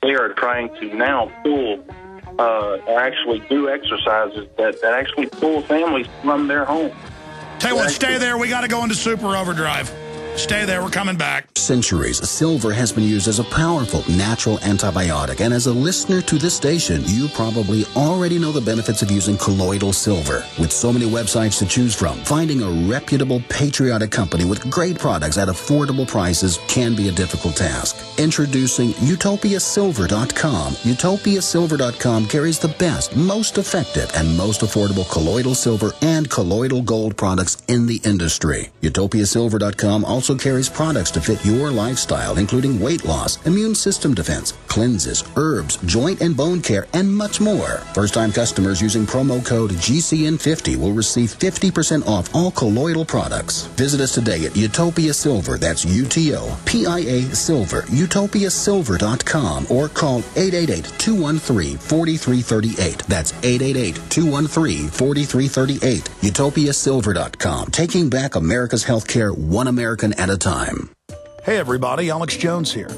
they are trying to now pull or actually do exercises that actually pull families from their home. Tell you what, stay there. We got to go into super overdrive. Stay there. We're coming back. Centuries, silver has been used as a powerful natural antibiotic. And as a listener to this station, you probably already know the benefits of using colloidal silver. With so many websites to choose from, finding a reputable, patriotic company with great products at affordable prices can be a difficult task. Introducing UtopiaSilver.com. UtopiaSilver.com carries the best, most effective, and most affordable colloidal silver and colloidal gold products in the industry. UtopiaSilver.com also carries products to fit your lifestyle, including weight loss, immune system defense, cleanses, herbs, joint and bone care, and much more. First-time customers using promo code GCN50 will receive 50% off all colloidal products. Visit us today at Utopia Silver, that's UTOPIA Silver, utopiasilver.com, or call 888-213-4338. That's 888-213-4338. UtopiaSilver.com, taking back America's healthcare one American at a time. Hey everybody, Alex Jones here.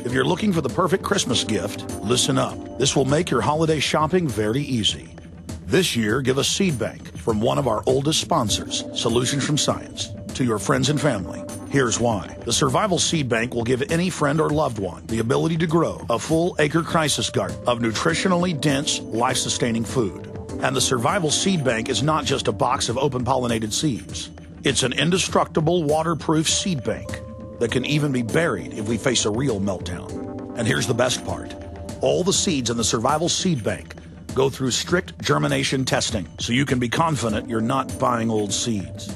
If you're looking for the perfect Christmas gift, listen up. This will make your holiday shopping very easy. This year, give a seed bank from one of our oldest sponsors, Solutions from Science, to your friends and family. Here's why. The Survival Seed Bank will give any friend or loved one the ability to grow a full acre crisis garden of nutritionally dense, life-sustaining food. And the Survival Seed Bank is not just a box of open-pollinated seeds. It's an indestructible, waterproof seed bank that can even be buried if we face a real meltdown. And here's the best part. All the seeds in the Survival Seed Bank go through strict germination testing, so you can be confident you're not buying old seeds.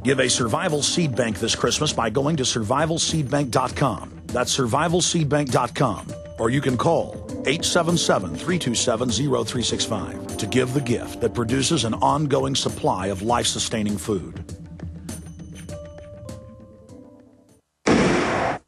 Give a Survival Seed Bank this Christmas by going to survivalseedbank.com. That's survivalseedbank.com. Or you can call 877-327-0365 to give the gift that produces an ongoing supply of life-sustaining food.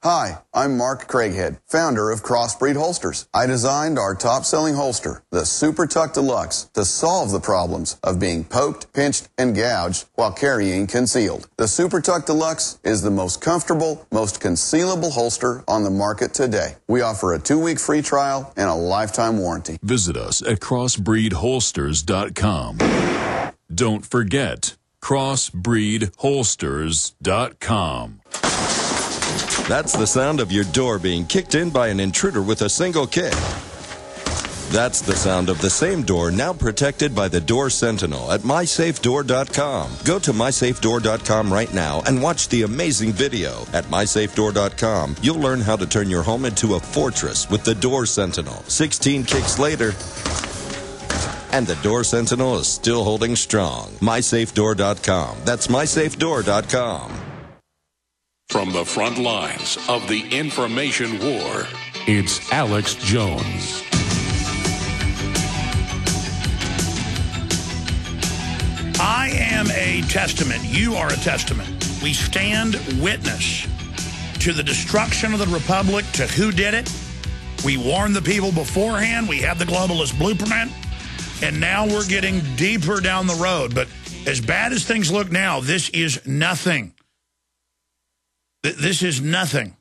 Hi, I'm Mark Craighead, founder of Crossbreed Holsters. I designed our top-selling holster, the Super Tuck Deluxe, to solve the problems of being poked, pinched, and gouged while carrying concealed. The Super Tuck Deluxe is the most comfortable, most concealable holster on the market today. We offer a 2-week free trial and a lifetime warranty. Visit us at crossbreedholsters.com. Don't forget, crossbreedholsters.com. That's the sound of your door being kicked in by an intruder with a single kick. That's the sound of the same door now protected by the Door Sentinel at mysafedoor.com. Go to mysafedoor.com right now and watch the amazing video. At mysafedoor.com, you'll learn how to turn your home into a fortress with the Door Sentinel. 16 kicks later, and the Door Sentinel is still holding strong. mysafedoor.com. That's mysafedoor.com. From the front lines of the information war, it's Alex Jones. I am a testament. You are a testament. We stand witness to the destruction of the Republic, to who did it. We warned the people beforehand. We had the globalist blueprint. And now we're getting deeper down the road. But as bad as things look now, this is nothing. This is nothing.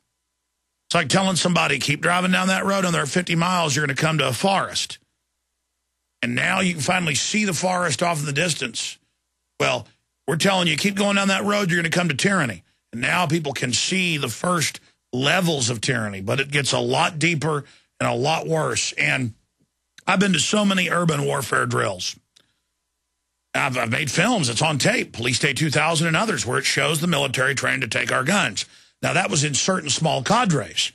It's like telling somebody, keep driving down that road, and there are 50 miles, you're going to come to a forest. And now you can finally see the forest off in the distance. Well, we're telling you, keep going down that road, you're going to come to tyranny. And now people can see the first levels of tyranny, but it gets a lot deeper and a lot worse. And I've been to so many urban warfare drills. I've made films. It's on tape, Police Day 2000 and others, where it shows the military trying to take our guns. Now, that was in certain small cadres.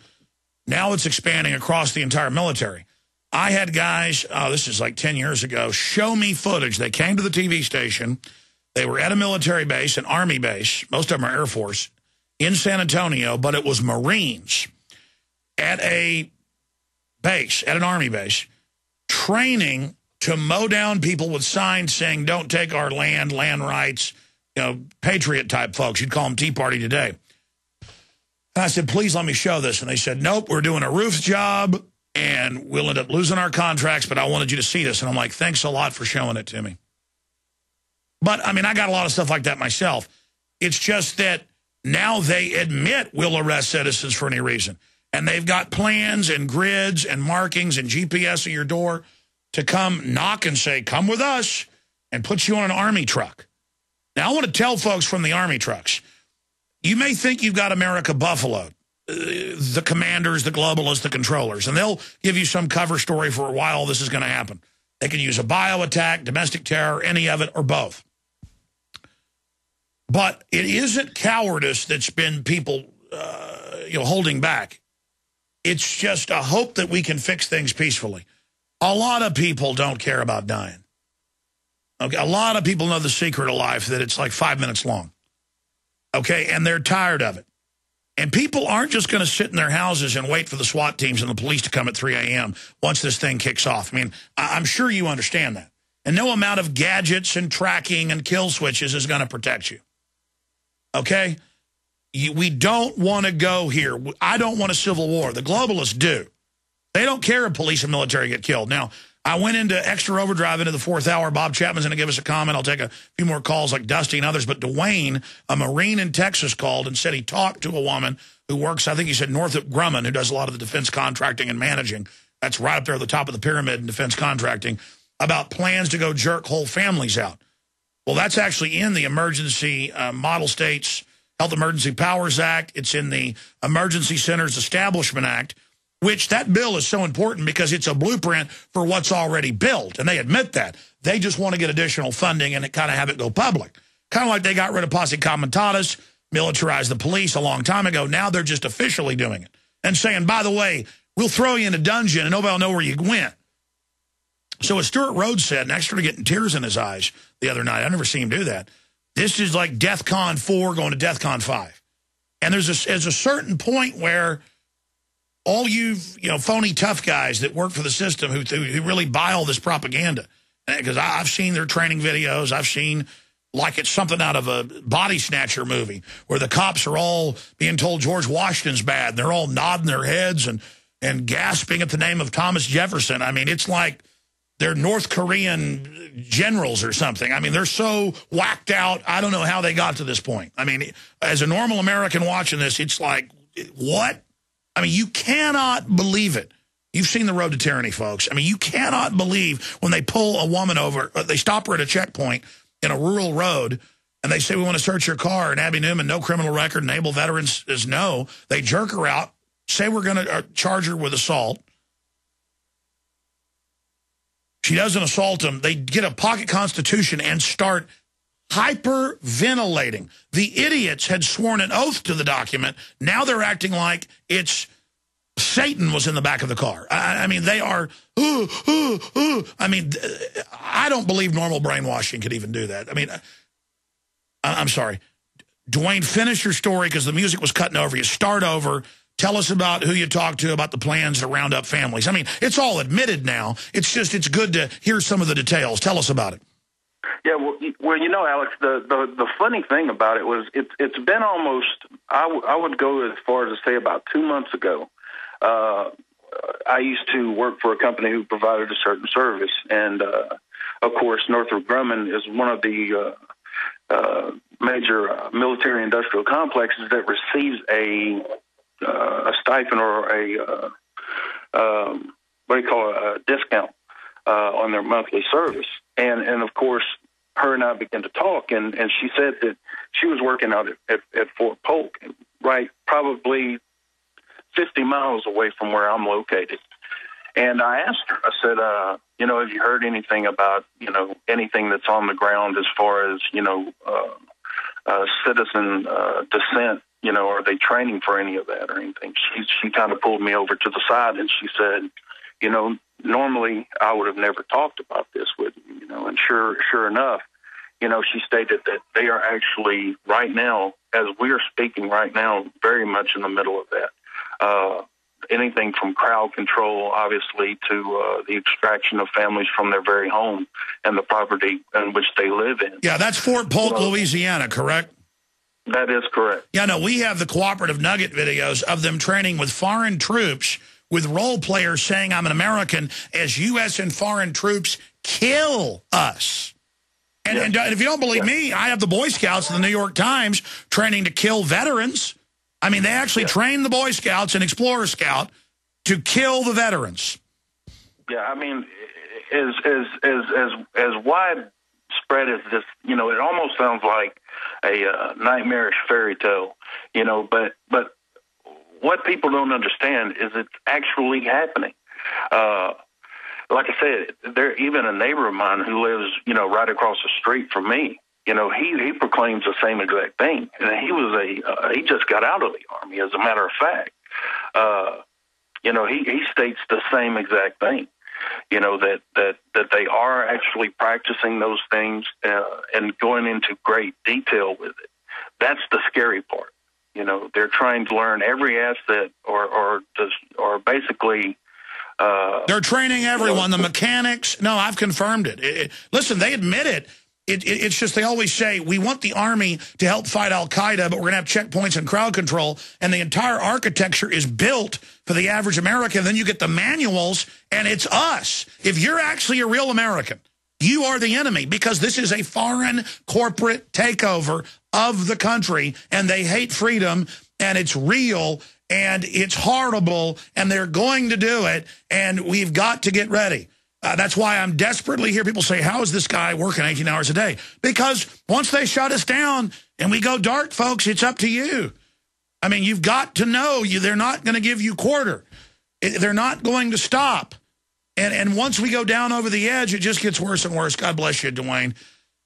Now it's expanding across the entire military. I had guys, this is like 10 years ago, show me footage. They came to the TV station. They were at a military base, an Army base. Most of them are Air Force, in San Antonio, but it was Marines at a base, at an Army base, training to mow down people with signs saying, don't take our land, land rights, you know, patriot type folks. You'd call them Tea Party today. And I said, please let me show this. And they said, nope, we're doing a roof job and we'll end up losing our contracts, but I wanted you to see this. And I'm like, thanks a lot for showing it to me. But, I mean, I got a lot of stuff like that myself. It's just that now they admit we'll arrest citizens for any reason. And they've got plans and grids and markings and GPS at your door to come knock and say, come with us, and put you on an Army truck. Now, I want to tell folks from the Army trucks, you may think you've got America buffaloed, the commanders, the globalists, the controllers, and they'll give you some cover story for a while this is going to happen. They can use a bio attack, domestic terror, any of it, or both. But it isn't cowardice that's been people holding back. It's just a hope that we can fix things peacefully. A lot of people don't care about dying. Okay, a lot of people know the secret of life, that it's like 5 minutes long. Okay, and they're tired of it. And people aren't just going to sit in their houses and wait for the SWAT teams and the police to come at 3 a.m. once this thing kicks off. I mean, I'm sure you understand that. And no amount of gadgets and tracking and kill switches is going to protect you. Okay? We don't want to go here. I don't want a civil war. The globalists do. They don't care if police and military get killed. Now, I went into extra overdrive into the 4th hour. Bob Chapman's going to give us a comment. I'll take a few more calls like Dusty and others. But Dwayne, a Marine in Texas, called and said he talked to a woman who works, I think he said, Northrop Grumman, who does a lot of the defense contracting and managing. That's right up there at the top of the pyramid in defense contracting, about plans to go jerk whole families out. Well, that's actually in the emergency model states Health Emergency Powers Act. It's in the Emergency Centers Establishment Act, which that bill is so important because it's a blueprint for what's already built. And they admit that. They just want to get additional funding and kind of have it go public. Kind of like they got rid of posse comitatus, militarized the police a long time ago. Now they're just officially doing it and saying, by the way, we'll throw you in a dungeon and nobody will know where you went. So as Stuart Rhodes said, and I started getting tears in his eyes the other night. I've never seen him do that. This is like DEFCON 4 going to DEFCON 5. And there's a certain point where all you phony tough guys that work for the system who really buy all this propaganda, because I've seen their training videos. I've seen like it's something out of a Body Snatcher movie where the cops are all being told George Washington's bad. And they're all nodding their heads and gasping at the name of Thomas Jefferson. I mean, it's like they're North Korean generals or something. I mean, they're so whacked out. I don't know how they got to this point. I mean, as a normal American watching this, it's like, what? I mean, you cannot believe it. You've seen The Road to Tyranny, folks. I mean, you cannot believe when they pull a woman over, they stop her at a checkpoint in a rural road, and they say, we want to search your car, and Abby Newman, no criminal record, and able veterans is no. They jerk her out, say we're going to charge her with assault. She doesn't assault them. They get a pocket constitution and start hyperventilating. The idiots had sworn an oath to the document. Now they're acting like it's Satan was in the back of the car. I mean, they are, I mean, I don't believe normal brainwashing could even do that. I mean, I'm sorry. Dwayne, finish your story because the music was cutting over you. Start over. Tell us about who you talked to about the plans to round up families. I mean, it's all admitted now. It's just, it's good to hear some of the details. Tell us about it. Yeah, well, you know, Alex, the funny thing about it was it's been almost, I would go as far as to say about 2 months ago. I used to work for a company who provided a certain service, and of course, Northrop Grumman is one of the major military-industrial complexes that receives a stipend or a what do you call it, a discount on their monthly service, and of course, her and I began to talk, and she said that she was working out at Fort Polk, right, probably 50 miles away from where I'm located. And I asked her, I said, you know, have you heard anything about, you know, anything that's on the ground as far as, you know, citizen dissent, you know, are they training for any of that or anything? She kind of pulled me over to the side and she said, you know, normally I would have never talked about this with you, you know, and sure enough, you know, she stated that they are actually right now, as we are speaking right now, very much in the middle of that. Anything from crowd control, obviously, to the extraction of families from their very home and the property in which they live in. Yeah, that's Fort Polk, Louisiana, correct? That is correct. Yeah, no, we have the cooperative nugget videos of them training with foreign troops, with role players saying, I'm an American, as U.S. and foreign troops kill us. And if you don't believe me, I have the Boy Scouts of the New York Times training to kill veterans. I mean, they actually train the Boy Scouts and Explorer Scout to kill the veterans. Yeah, I mean, as widespread as this, you know, it almost sounds like a nightmarish fairy tale, you know, but what people don't understand is it's actually happening. Like I said, there even a neighbor of mine who lives, you know, right across the street from me. You know, he proclaims the same exact thing, and he just got out of the Army. As a matter of fact, you know, he states the same exact thing. You know, that they are actually practicing those things and going into great detail with it. That's the scary part. You know, they're trying to learn every asset, or basically. They're training everyone, the mechanics. No, I've confirmed it. Listen, they admit it. It's just they always say, we want the Army to help fight al-Qaeda, but we're going to have checkpoints and crowd control. And the entire architecture is built for the average American. Then you get the manuals, and it's us. If you're actually a real American, you are the enemy, because this is a foreign corporate takeover of the country, and they hate freedom, and it's real, and it's horrible, and they're going to do it, and we've got to get ready. That's why I'm desperately hear people say, how is this guy working 18 hours a day? Because once they shut us down and we go dark, folks, it's up to you. I mean, you've got to know they're not going to give you quarter. They're not going to stop. And once we go down over the edge, it just gets worse and worse. God bless you, Dwayne.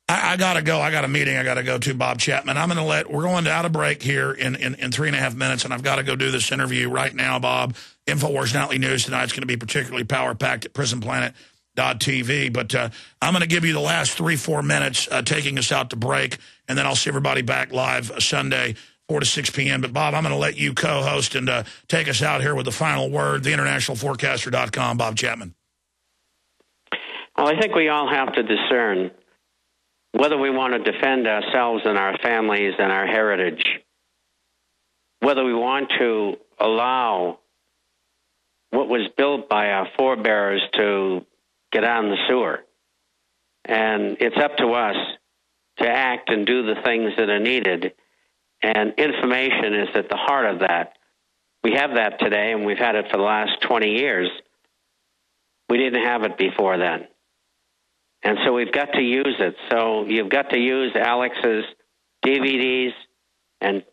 I got to go. I got a meeting I got to go to, Bob Chapman. We're going out of break here in 3.5 minutes, and I've got to go do this interview right now, Bob. InfoWars Nightly News tonight is going to be particularly power-packed at prisonplanet.tv. But I'm going to give you the last 3-4 minutes taking us out to break, and then I'll see everybody back live Sunday, 4 to 6 p.m. But, Bob, I'm going to let you co-host and take us out here with the final word, theinternationalforecaster.com, Bob Chapman. Well, I think we all have to discern whether we want to defend ourselves and our families and our heritage, whether we want to allow what was built by our forebears to get out in the sewer. And it's up to us to act and do the things that are needed. And information is at the heart of that. We have that today, and we've had it for the last 20 years. We didn't have it before then. And so we've got to use it. So you've got to use Alex's DVDs and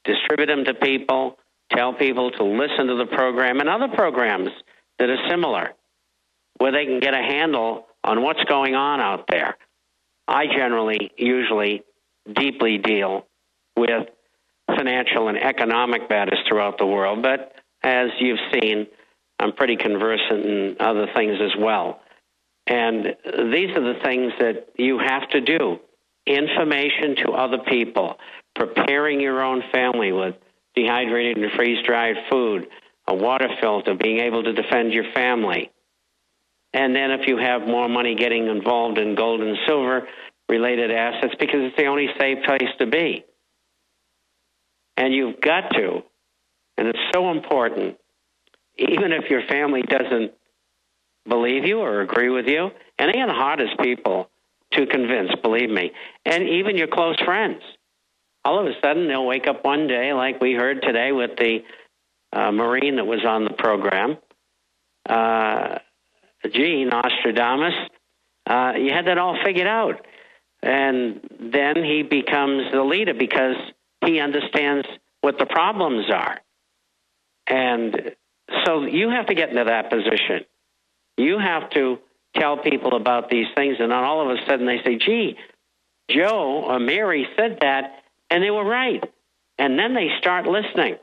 distribute them to people, tell people to listen to the program and other programs that are similar, where they can get a handle on what's going on out there. I usually deeply deal with financial and economic matters throughout the world, but as you've seen, I'm pretty conversant in other things as well. And these are the things that you have to do. Information to other people, preparing your own family with dehydrated and freeze-dried food, a water filter, being able to defend your family. And then if you have more money, getting involved in gold and silver-related assets, because it's the only safe place to be. And you've got to, and it's so important, even if your family doesn't believe you or agree with you, and they are the hardest people to convince, believe me, and even your close friends. All of a sudden, they'll wake up one day, like we heard today with the Marine that was on the program. Nostradamus, you had that all figured out. And then he becomes the leader because he understands what the problems are. And so you have to get into that position. You have to tell people about these things, and then all of a sudden they say, gee, Joe or Mary said that, and they were right. And then they start listening.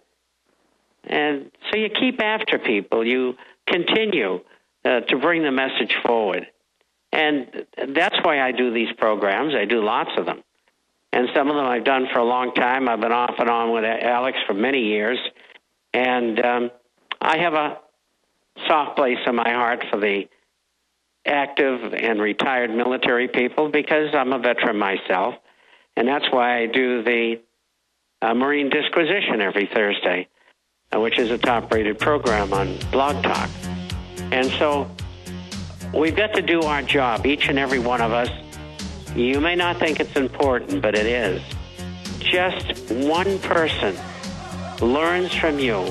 And so you keep after people. You continue to bring the message forward. And that's why I do these programs. I do lots of them. And some of them I've done for a long time. I've been off and on with Alex for many years. And I have a soft place in my heart for the active and retired military people because I'm a veteran myself. And that's why I do the Marine Disquisition every Thursday, which is a top-rated program on Blog Talk. And so we've got to do our job, each and every one of us. You may not think it's important, but it is. Just one person learns from you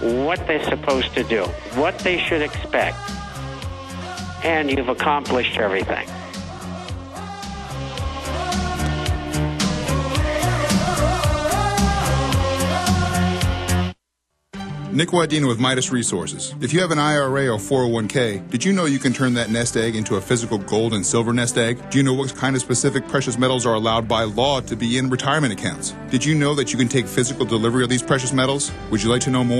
what they're supposed to do, what they should expect, and you've accomplished everything. Nick Wadena with Midas Resources. If you have an IRA or 401k, did you know you can turn that nest egg into a physical gold and silver nest egg? Do you know what kind of specific precious metals are allowed by law to be in retirement accounts? Did you know that you can take physical delivery of these precious metals? Would you like to know more?